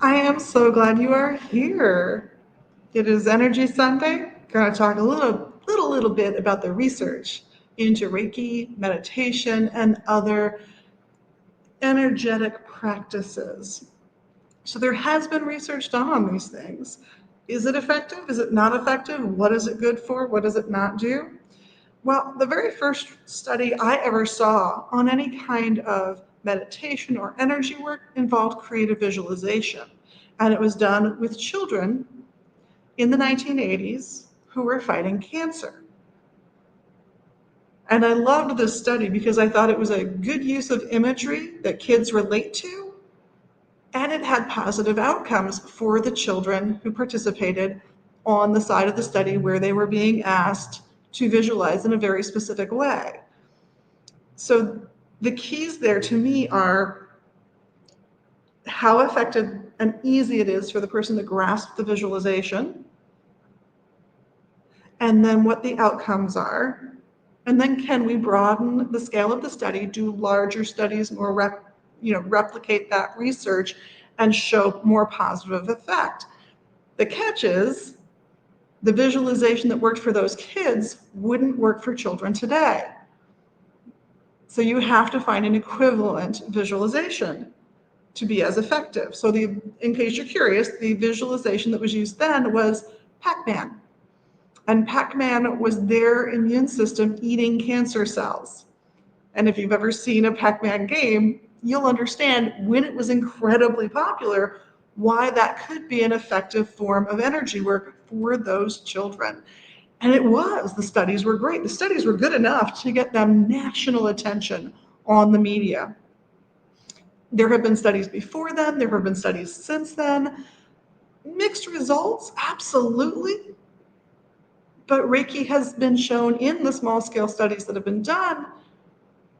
I am so glad you are here. It is Energy Sunday. Going to talk a little bit about the research into Reiki, meditation, and other energetic practices. So there has been research done on these things. Is it effective? Is it not effective? What is it good for? What does it not do? Well, the very first study I ever saw on any kind of meditation or energy work involved creative visualization. And it was done with children in the 1980s who were fighting cancer. And I loved this study because I thought it was a good use of imagery that kids relate to, and it had positive outcomes for the children who participated on the side of the study where they were being asked to visualize in a very specific way. So the keys there to me are how effective and easy it is for the person to grasp the visualization, and then what the outcomes are. And then can we broaden the scale of the study, do larger studies, replicate that research and show more positive effect. The catch is the visualization that worked for those kids wouldn't work for children today. So you have to find an equivalent visualization to be as effective. So in case you're curious, the visualization that was used then was Pac-Man. And Pac-Man was their immune system eating cancer cells. And if you've ever seen a Pac-Man game, you'll understand when it was incredibly popular, why that could be an effective form of energy work for those children. And it was. The studies were great. The studies were good enough to get them national attention on the media. There have been studies before then, there have been studies since then. Mixed results, absolutely. But Reiki has been shown in the small scale studies that have been done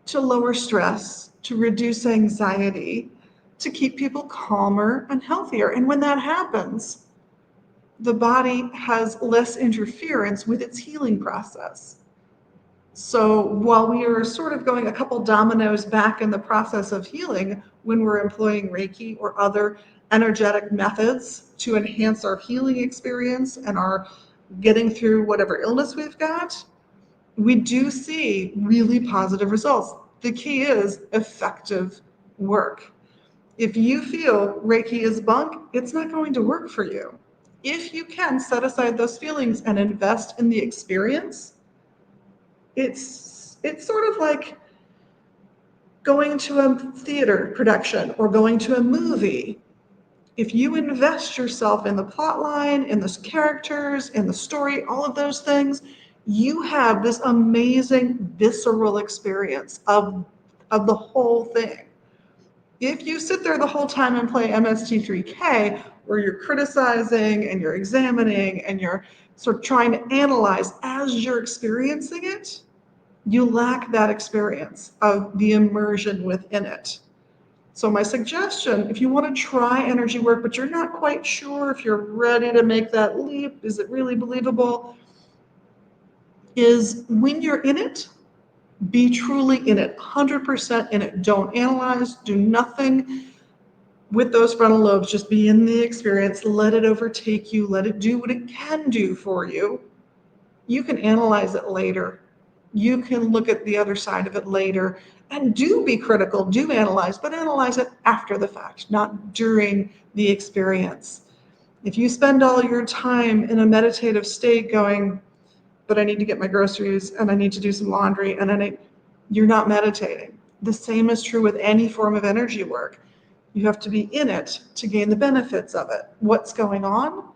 to lower stress, to reduce anxiety, to keep people calmer and healthier. And when that happens, the body has less interference with its healing process. So while we are sort of going a couple dominoes back in the process of healing when we're employing Reiki or other energetic methods to enhance our healing experience and our getting through whatever illness we've got, we do see really positive results. The key is effective work. If you feel Reiki is bunk, it's not going to work for you. If you can set aside those feelings and invest in the experience, it's sort of like going to a theater production or going to a movie. If you invest yourself in the plot line, in the characters, in the story, all of those things, you have this amazing visceral experience of the whole thing. If you sit there the whole time and play MST3K, where you're criticizing and you're examining and you're sort of trying to analyze as you're experiencing it, you lack that experience of the immersion within it. So my suggestion, if you want to try energy work, but you're not quite sure if you're ready to make that leap, is it really believable, is when you're in it, be truly in it, 100% in it. Don't analyze, do nothing with those frontal lobes, just be in the experience, let it overtake you, let it do what it can do for you. You can analyze it later. You can look at the other side of it later, and do be critical, do analyze, but analyze it after the fact, not during the experience. If you spend all your time in a meditative state going, but I need to get my groceries and I need to do some laundry and you're not meditating. The same is true with any form of energy work. You have to be in it to gain the benefits of it. What's going on?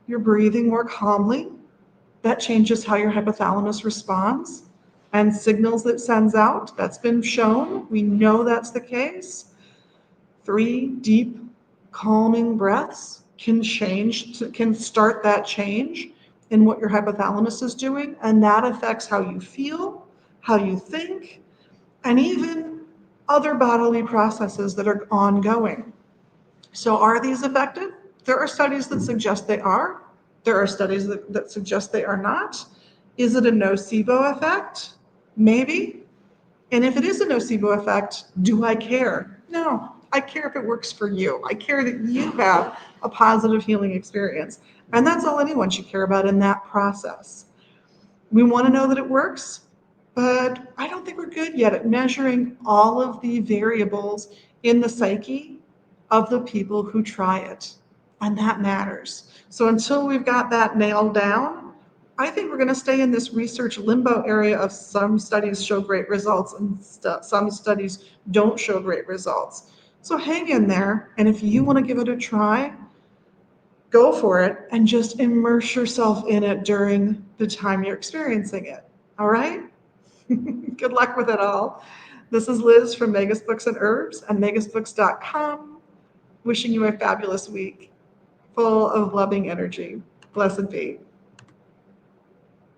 You're breathing more calmly. That changes how your hypothalamus responds and signals it sends out. That's been shown. We know that's the case. 3 deep, calming breaths can start that change in what your hypothalamus is doing, and that affects how you feel, how you think, and even other bodily processes that are ongoing. So are these effective? There are studies that suggest they are. There are studies that suggest they are not. Is it a nocebo effect? Maybe. And if it is a nocebo effect, do I care? No. I care if it works for you. I care that you have a positive healing experience. And that's all anyone should care about in that process. We want to know that it works, but I don't think we're good yet at measuring all of the variables in the psyche of the people who try it. And that matters. So until we've got that nailed down, I think we're going to stay in this research limbo area of some studies show great results and some studies don't show great results. So hang in there. And if you want to give it a try, go for it and just immerse yourself in it during the time you're experiencing it. All right? Good luck with it all. This is Liz from Megas Books and Herbs and megasbooks.com, wishing you a fabulous week full of loving energy. Blessed be.